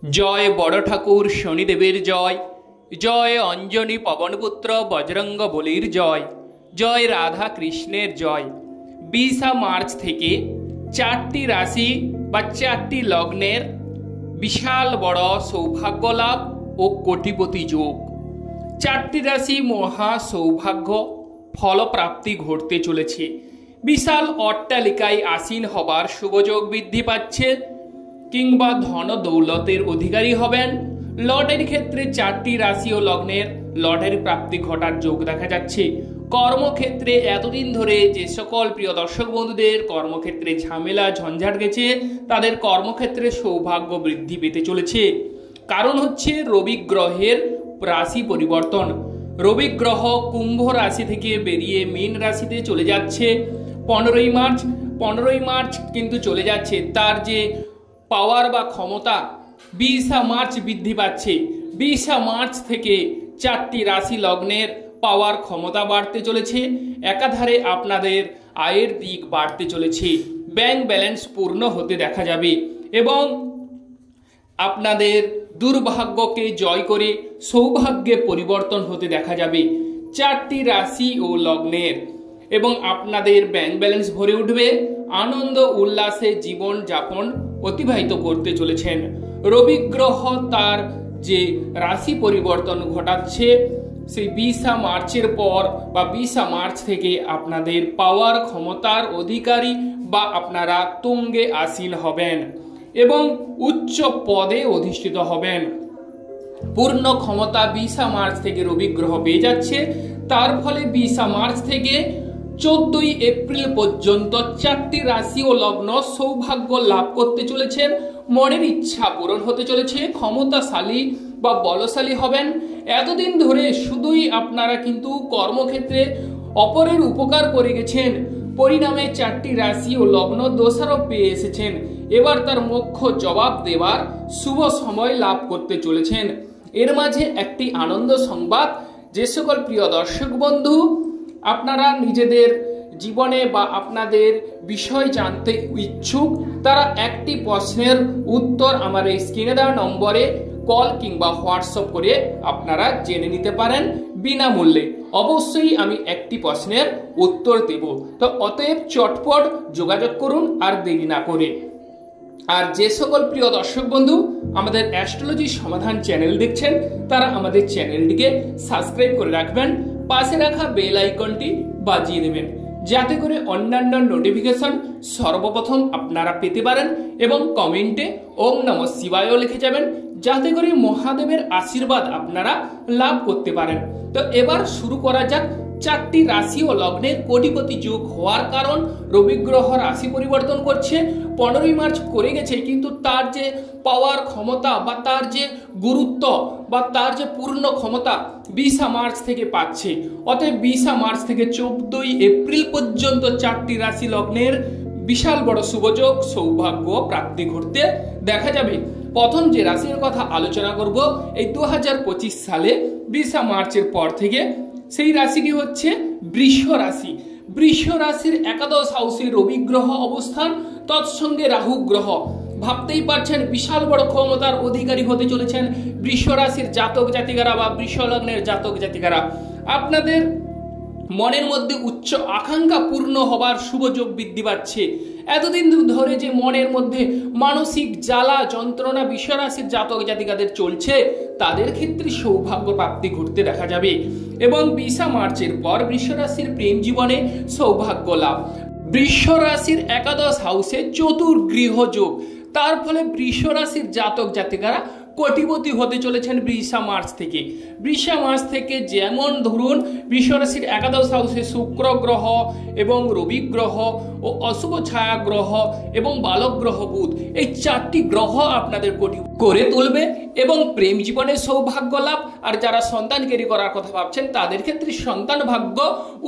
জয় বড় ঠাকুর শনিদেবের জয়। জয় অঞ্জনী পবনপুত্র বজরঙ্গ বলির জয়। জয় রাধা কৃষ্ণের জয়। 20 মার্চ থেকে 4টি রাশি বা 4টি লগ্নের বিশাল বড় সৌভাগ্য লাভ ও কোটিপতি যোগ। 4টি রাশি মহা সৌভাগ্য ফলপ্রাপ্তি ঘটতে চলেছে। বিশাল অট্টালিকায় আসীন হবার শুভযোগ বৃদ্ধি পাচ্ছে কিংবা ধন দৌলতের অধিকারী হবেন। লটারির ক্ষেত্রে 4টি রাশি ও লগ্নের লটারি প্রাপ্তি ঘটার যোগ দেখা যাচ্ছে। কর্মক্ষেত্রে এতদিন ধরে যে সকল প্রিয় দর্শক বন্ধুদের কর্মক্ষেত্রে ঝামেলা ঝঞ্ঝাট গেছে তাদের কর্মক্ষেত্রে সৌভাগ্য বৃদ্ধি পেতে চলেছে। কারণ হচ্ছে রবি গ্রহের রাশি পরিবর্তন। রবি গ্রহ কুম্ভ রাশি থেকে বেরিয়ে মীন রাশিতে চলে যাচ্ছে 15ই মার্চ কিন্তু চলে যাচ্ছে। তার যে পাওয়ার বা ক্ষমতা 20 মার্চ বৃদ্ধি পাচ্ছে। 20 মার্চ থেকে 4টি রাশি লগ্নের পাওয়ার ক্ষমতা বাড়তে চলেছে। একাধারে আপনাদের আয়ের দিক বাড়তে চলেছে। ব্যাংক ব্যালেন্স পূর্ণ হতে দেখা যাবে এবং আপনাদের দুর্ভাগ্যকে জয় করে সৌভাগ্যে পরিবর্তন হতে দেখা যাবে 4টি রাশি ও লগ্নের। এবং আপনাদের ব্যাংক ব্যালেন্স ভরে উঠবে। আনন্দ উল্লাসে জীবন যাপন অতিবাহিত করতে চলেছেন। রবি গ্রহ তার যে রাশি পরিবর্তন ঘটাচ্ছে সেই 20 মার্চের পর বা 20 মার্চ থেকে আপনাদের পাওয়ার ক্ষমতার অধিকারী বা আপনারা তুঙ্গে আসীন হবেন এবং উচ্চ পদে অধিষ্ঠিত হবেন। পূর্ণ ক্ষমতা 20 মার্চ থেকে রবি গ্রহ পেয়ে যাচ্ছে। তার ফলে 20 মার্চ থেকে 14ই এপ্রিল পর্যন্ত 4টি রাশি ও লগ্ন সৌভাগ্য লাভ করতে চলেছেন। মনের ইচ্ছা পূরণ হতে চলেছে। ক্ষমতাশালী বা বলশালী হবেন। এতদিন ধরে শুধুই আপনারা কিন্তু কর্মক্ষেত্রে অপরের উপকার করে গেছেন, পরিণামে 4টি রাশি ও লগ্ন দোষারোপ পেয়ে এসেছেন। এবার তার মোক্ষ জবাব দেওয়ার শুভ সময় লাভ করতে চলেছেন। এর মাঝে একটি আনন্দ সংবাদ, যে সকল প্রিয় দর্শক বন্ধু আপনারা নিজেদের জীবনে বা আপনাদের বিষয় জানতে ইচ্ছুক তারা একটি প্রশ্নের উত্তর আমার এই স্ক্রিনে দেওয়া নম্বরে কল কিংবা হোয়াটসঅ্যাপ করে আপনারা জেনে নিতে পারেন বিনামূল্যে। অবশ্যই আমি একটি প্রশ্নের উত্তর দেব। তো অতএব চটপট যোগাযোগ করুন আর দেরি না করে। আর যে সকল প্রিয় দর্শক বন্ধু আমাদের অ্যাস্ট্রোলজি সমাধান চ্যানেল দেখছেন তারা আমাদের চ্যানেলটিকে সাবস্ক্রাইব করে রাখবেন। পাশে রাখা বেল আইকনটি বাজিয়ে দেবেন যাতে করে অন্যান্য নোটিফিকেশন সর্বপ্রথম আপনারা পেতে পারেন এবং কমেন্টে ওম নমঃ শিবায় লিখে যাবেন যাতে করে মহাদেবের আশীর্বাদ আপনারা লাভ করতে পারেন। তো এবার শুরু করা যাক 4টি রাশি ও লগ্নের কোটিপতি যোগ হওয়ার কারণ। রবি গ্রহ রাশি পরিবর্তন করছে। 15ই মার্চ করে গেছে কিন্তু তার যে পাওয়ার ক্ষমতা বা তার যে গুরুত্ব বা তার যে পূর্ণ ক্ষমতা 20 মার্চ থেকে পাচ্ছে। অতএব 20 মার্চ থেকে 14ই এপ্রিল পর্যন্ত 4টি রাশি লগ্নের বিশাল বড় শুভযোগ সৌভাগ্য প্রাপ্তি ঘটতে দেখা যাবে। প্রথম যে রাশির কথা আলোচনা করব এই 2025 সালে 20 মার্চের পর থেকে, সেই রাশিটি হচ্ছে বৃষ রাশি। বৃষ রাশির একাদশ হাউসে রবি গ্রহ অবস্থান, তৎসঙ্গে রাহু গ্রহ। ভাবতেই পারছেন বিশাল বড় ক্ষমতার অধিকারী হতে চলেছেন বৃষ রাশির জাতক জাতিকারা বা বৃষ লগ্নের জাতক জাতিকারা। আপনাদের মনের মধ্যে উচ্চ আকাঙ্ক্ষা পূর্ণ হবার শুভযোগ বৃদ্ধি পাচ্ছে। এতদিন ধরে যে মনের মধ্যে মানসিক জ্বালা যন্ত্রণা বৃষ রাশির জাতক জাতিকাদের চলছে তাদের ক্ষেত্রে সৌভাগ্য প্রাপ্তি ঘটতে দেখা যাবে এবং 20 মার্চের পর বৃষ রাশির প্রেম জীবনে সৌভাগ্য লাভ। বৃষ রাশির একাদশ হাউসে চতুর্গৃহ যোগ, তার ফলে বৃষ রাশির জাতক জাতিকারা কোটিপতি হতে চলেছেন 20 মার্চ থেকে। 20 মার্চ থেকে যেমন ধরুন বৃষ রাশির একাদশ হাউসে শুক্র গ্রহ এবং রবি গ্রহ ও অশুভ ছায়া গ্রহ এবং বালক গ্রহ বুধ, এই 4টি গ্রহ আপনাদের কোটি করে তুলবে এবং প্রেম জীবনে সৌভাগ্য লাভ। আর যারা সন্তানকেরি করার কথা ভাবছেন তাদের ক্ষেত্রে সন্তান ভাগ্য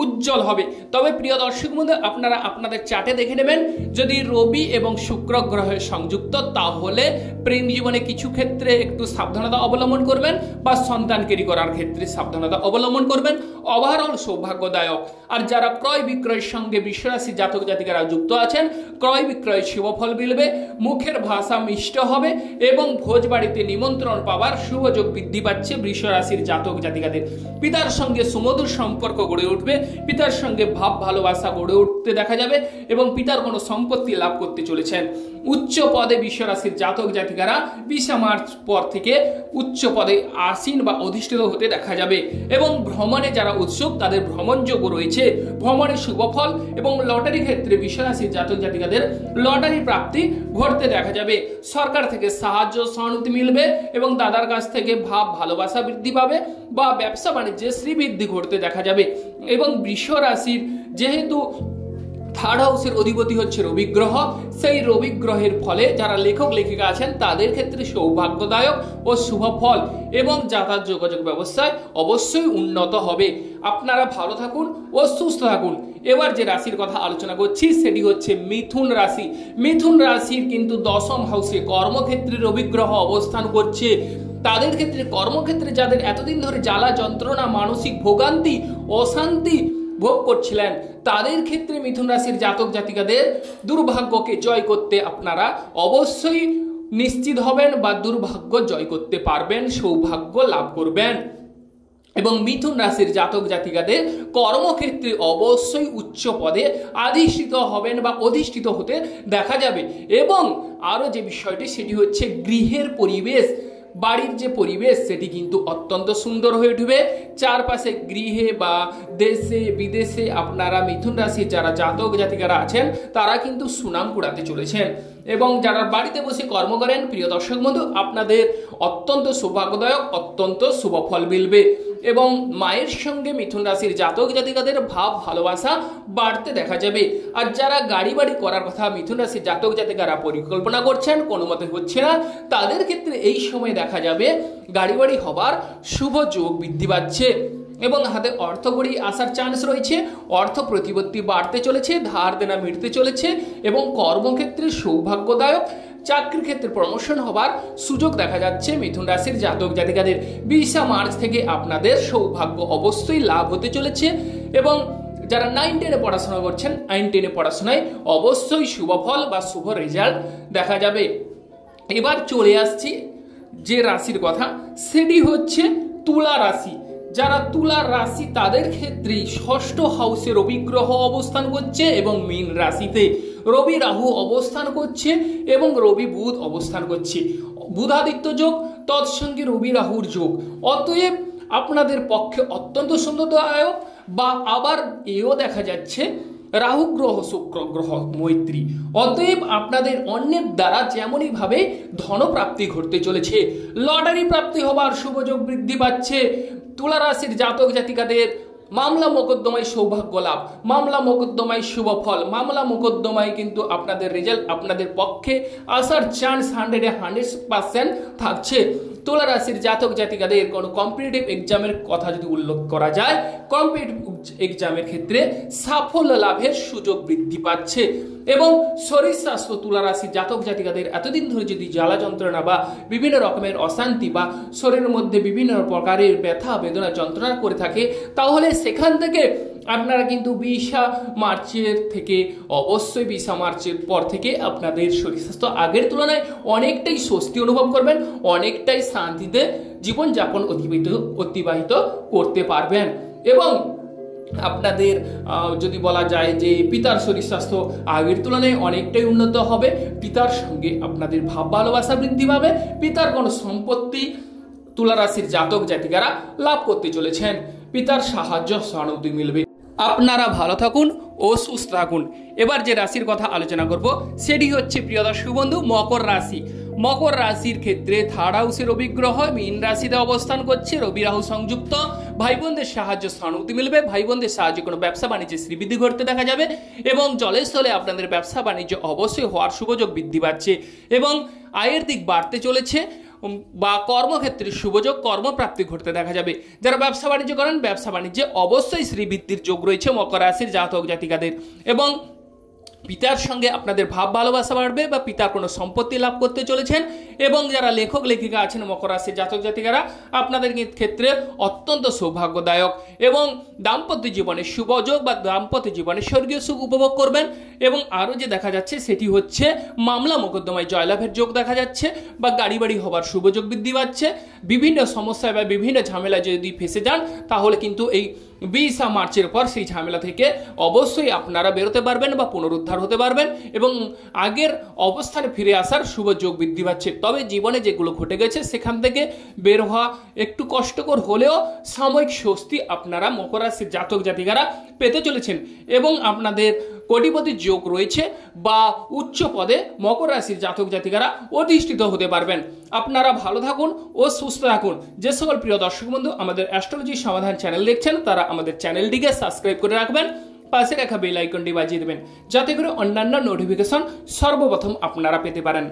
উজ্জ্বল হবে। তবে প্রিয় দর্শক বন্ধু আপনারা আপনাদের চার্টে দেখে নেবেন, যদি রবি এবং শুক্র গ্রহের সংযুক্ত তাহলে প্রেম জীবনে কিছু ক্ষেত্রে একটু সাবধানতা অবলম্বন করবেন বা সন্তানকেরি করার ক্ষেত্রে সাবধানতা অবলম্বন করবেন। ওভারঅল সৌভাগ্যদায়ক। আর যারা ক্রয় বিক্রয়ের সঙ্গে বৃষ রাশি জাতক জাতিকারা যুক্ত আছেন, ক্রয় বিক্রয় শুভ ফল মিলবে, মুখের ভাষা মিষ্ট হবে এবং ভোজ বাড়িতে নিমন্ত্রণ পাওয়ার শুভ যোগ বৃদ্ধি পাচ্ছে বৃষ রাশির জাতক জাতিকাদের। পিতার সঙ্গে সুমধুর সম্পর্ক গড়ে উঠবে, পিতার সঙ্গে ভাব ভালোবাসা গড়ে উঠতে দেখা যাবে এবং পিতার কোনো সম্পত্তি লাভ করতে চলেছেন। উচ্চ পদে বৃষ রাশির জাতক জাতিকারা 20 মার্চ পর থেকে উচ্চ পদে আসীন বা অধিষ্ঠিত হতে দেখা যাবে এবং ভ্রমণে যারা উৎসুক তাদের ভ্রমণযোগ্য রয়েছে। ভ্রমণের শুভ ফল এবং লটারি ক্ষেত্রে বৃষ রাশির জাতক জাতিকাদের লটারি প্রাপ্তি ঘটতে দেখা যাবে। সরকার থেকে সাহায্য সহানুভূতি মিলবে এবং দাদার কাছ থেকে ভাব ভালোবাসা বৃদ্ধি পাবে বা ব্যবসা বাণিজ্যে শ্রীবৃদ্ধি ঘটতে দেখা যাবে। এবং বৃষ রাশির যেহেতু থার্ড হাউসের অধিপতি হচ্ছে রবি গ্রহ, সেই রবি গ্রহের ফলে যারা লেখক লেখিকা আছেন তাদের ক্ষেত্রে সৌভাগ্যদায়ক ও শুভ ফল এবং যাতায়াত যোগাযোগ ব্যবস্থায় অবশ্যই উন্নত হবে। আপনারা ভালো থাকুন ও সুস্থ থাকুন। এবার যে রাশির কথা আলোচনা করছি সেটি হচ্ছে মিথুন রাশি। মিথুন রাশির কিন্তু 10ম হাউসে কর্মক্ষেত্রে রবি গ্রহ অবস্থান করছে। তাদের ক্ষেত্রে কর্মক্ষেত্রে যাদের এতদিন ধরে জ্বালা যন্ত্রণা, মানসিক ভোগান্তি, অশান্তি ভোগ করছিলেন তাদের ক্ষেত্রে মিথুন রাশির জাতক জাতিকাদের দুর্ভাগ্যকে জয় করতে আপনারা অবশ্যই নিশ্চিত হবেন বা দুর্ভাগ্য জয় করতে পারবেন, সৌভাগ্য লাভ করবেন। এবং মিথুন রাশির জাতক জাতিকাদের কর্মক্ষেত্রে অবশ্যই উচ্চ পদে অধিষ্ঠিত হবেন বা অধিষ্ঠিত হতে দেখা যাবে। এবং আরো যে বিষয়টি সেটি হচ্ছে গৃহের পরিবেশ, বাড়ির যে পরিবেশ সেটি কিন্তু অত্যন্ত সুন্দর হয়ে উঠবে। চারপাশে গৃহে বা দেশে বিদেশে আপনারা মিথুন রাশির যারা জাতক জাতিকারা আছেন তারা কিন্তু সুনাম কুড়াতে চলেছেন। এবং যারা বাড়িতে বসে কর্ম করেন প্রিয় দর্শক বন্ধু, আপনাদের অত্যন্ত সৌভাগ্যদায়ক, অত্যন্ত শুভ ফল মিলবে। এবং মায়ের সঙ্গে মিথুন রাশির জাতক জাতিকাদের ভাব ভালোবাসা বাড়তে দেখা যাবে। আর যারা গাড়ি বাড়ি করার কথা মিথুন রাশির জাতক জাতিকারা পরিকল্পনা করছেন কোনো মতে হচ্ছে না, তাদের ক্ষেত্রে এই সময় দেখা যাবে গাড়ি বাড়ি হবার শুভ যোগ বৃদ্ধি পাচ্ছে এবং হাতে অর্থ কড়ি আসার চান্স রয়েছে। অর্থ প্রতিপত্তি বাড়তে চলেছে, ধার দেনা মিটতে চলেছে এবং কর্মক্ষেত্রে সৌভাগ্যদায়ক, চাকরির ক্ষেত্রে প্রমোশন হবার সুযোগ দেখা যাচ্ছে মিথুন রাশির জাতক জাতিকাদের। 20 মার্চ থেকে আপনাদের সৌভাগ্য অবশ্যই লাভ হতে চলেছে এবং যারা 9-10 পড়াশোনা করছেন 9-10 পড়াশোনায় অবশ্যই শুভ ফল বা শুভ রেজাল্ট দেখা যাবে। এবার চলে আসছি যে রাশির কথা, সেটি হচ্ছে তুলা রাশি। যারা তুলা রাশি তাদের ক্ষেত্রে 6ষ্ঠ হাউসে রবি গ্রহ অবস্থান করছে এবং মীন রাশিতে রবি রাহু অবস্থান করছে এবং রবি বুধ অবস্থান করছে। বুধাদিত্য যোগ, তৎসঙ্গে রবি রাহুর যোগ। অতএব আপনাদের পক্ষে অত্যন্ত সুন্দরদায়ক। বা আবার এও দেখা যাচ্ছে রাহু গ্রহ শুক্র গ্রহ মৈত্রী। অতএব আপনাদের অন্যের দ্বারা যেমনই ভাবে ধনপ্রাপ্তি ঘটতে চলেছে, লটারি প্রাপ্তি হবার শুভ যোগ বৃদ্ধি পাচ্ছে। তুলা রাশির জাতক জাতিকাদের মামলা মোকদ্দমায় সৌভাগ্য লাভ, মামলা মোকদ্দমায় শুভ ফল, মামলা মোকদ্দমায় কিন্তু আপনাদের রেজাল্ট আপনাদের পক্ষে আসার চান্স 100% থাকছে। তুলা রাশির জাতক জাতিকাদের কোনো কম্পিটিটিভ এক্সামের কথা যদি উল্লেখ করা যায়, কম্পিটিটিভ এক্সামের ক্ষেত্রে সাফল্য লাভের সুযোগ বৃদ্ধি পাচ্ছে। এবং শরীর স্বাস্থ্য তুলা রাশির জাতক জাতিকাদের এতদিন ধরে যদি জ্বালা যন্ত্রণা বা বিভিন্ন রকমের অশান্তি বা শরীরের মধ্যে বিভিন্ন প্রকারের ব্যথা বেদনা যন্ত্রণা করে থাকে, তাহলে সেখান থেকে আপনারা কিন্তু 20 মার্চের থেকে অবশ্যই 20 মার্চের পর থেকে আপনাদের শরীর স্বাস্থ্য আগের তুলনায় অনেকটাই স্বস্তি অনুভব করবেন, অনেকটাই শান্তিতে জীবনযাপন অতিবাহিত করতে পারবেন। এবং আপনাদের যদি বলা যায় যে পিতার শরীর স্বাস্থ্য আগের তুলনায় অনেকটাই উন্নত হবে, পিতার সঙ্গে আপনাদের ভাব ভালোবাসা বৃদ্ধি পাবে, পিতার কোনো সম্পত্তি তুলা রাশির জাতক জাতিকারা লাভ করতে চলেছেন, পিতার সাহায্য সহানুভূতি মিলবে। আপনারা ভালো থাকুন ও সুস্থ থাকুন। এবার যে রাশির কথা আলোচনা করব সেটি হচ্ছে প্রিয় দর্শক বন্ধু মকর রাশি। মকর রাশির ক্ষেত্রে থার্ড হাউসে রবি গ্রহ মীন রাশিতে অবস্থান করছে, রবি রাহু সংযুক্ত। ভাই বোনদের সাহায্য সহানুভূতি মিলবে, ভাই বোনদের সাহায্যে কোনো ব্যবসা বাণিজ্যে শ্রীবৃদ্ধি ঘটতে দেখা যাবে এবং জলে স্থলে আপনাদের ব্যবসা বাণিজ্য অবশ্যই হওয়ার সুযোগ বৃদ্ধি পাচ্ছে এবং আয়ের দিক বাড়তে চলেছে বা কর্মক্ষেত্রে শুভযোগ কর্মপ্রাপ্তি ঘটতে দেখা যাবে। যারা ব্যবসা বাণিজ্য করেন ব্যবসা বাণিজ্যে অবশ্যই শ্রীবৃদ্ধির যোগ রয়েছে মকর রাশির জাতক জাতিকাদের। এবং পিতার সঙ্গে আপনাদের ভাব ভালোবাসা বাড়বে বা পিতার কোনো সম্পত্তি লাভ করতে চলেছেন। এবং যারা লেখক লেখিকা আছেন মকর রাশির জাতক জাতিকারা, আপনাদের ক্ষেত্রে অত্যন্ত সৌভাগ্যদায়ক এবং দাম্পত্য জীবনে শুভযোগ বা দাম্পত্য জীবনে স্বর্গীয় সুখ উপভোগ করবেন। এবং আরও যে দেখা যাচ্ছে সেটি হচ্ছে মামলা মোকদ্দমায় জয়লাভের যোগ দেখা যাচ্ছে বা গাড়ি বাড়ি হবার শুভযোগ বৃদ্ধি পাচ্ছে। বিভিন্ন সমস্যায় বা বিভিন্ন ঝামেলায় যদি ফেসে যান তাহলে কিন্তু এই 20 মার্চের পর সেই ঝামেলা থেকে অবশ্যই আপনারা বেরোতে পারবেন বা পুনরুদ্ধার হতে পারবেন এবং আগের অবস্থানে ফিরে আসার শুভ যোগ বৃদ্ধি পাচ্ছে। তবে জীবনে যেগুলো ঘটে গেছে সেখান থেকে বের হওয়া একটু কষ্টকর হলেও সাময়িক স্বস্তি আপনারা মকর রাশির জাতক জাতিকারা পেতে চলেছেন এবং আপনাদের কোটিপতির যোগ রয়েছে বা উচ্চ পদে মকর রাশির জাতক জাতিকারা অধিষ্ঠিত হতে পারবেন। আপনারা ভালো থাকুন ও সুস্থ থাকুন। যে সকল প্রিয় দর্শক বন্ধু আমাদের অ্যাস্ট্রোলজি সমাধান চ্যানেল দেখছেন তারা আমাদের চ্যানেলটিকে সাবস্ক্রাইব করে রাখবেন, পাশে রাখা বেল আইকনটি বাজিয়ে দেবেন যাতে করে অন্যান্য নোটিফিকেশন সর্বপ্রথম আপনারা পেতে পারেন।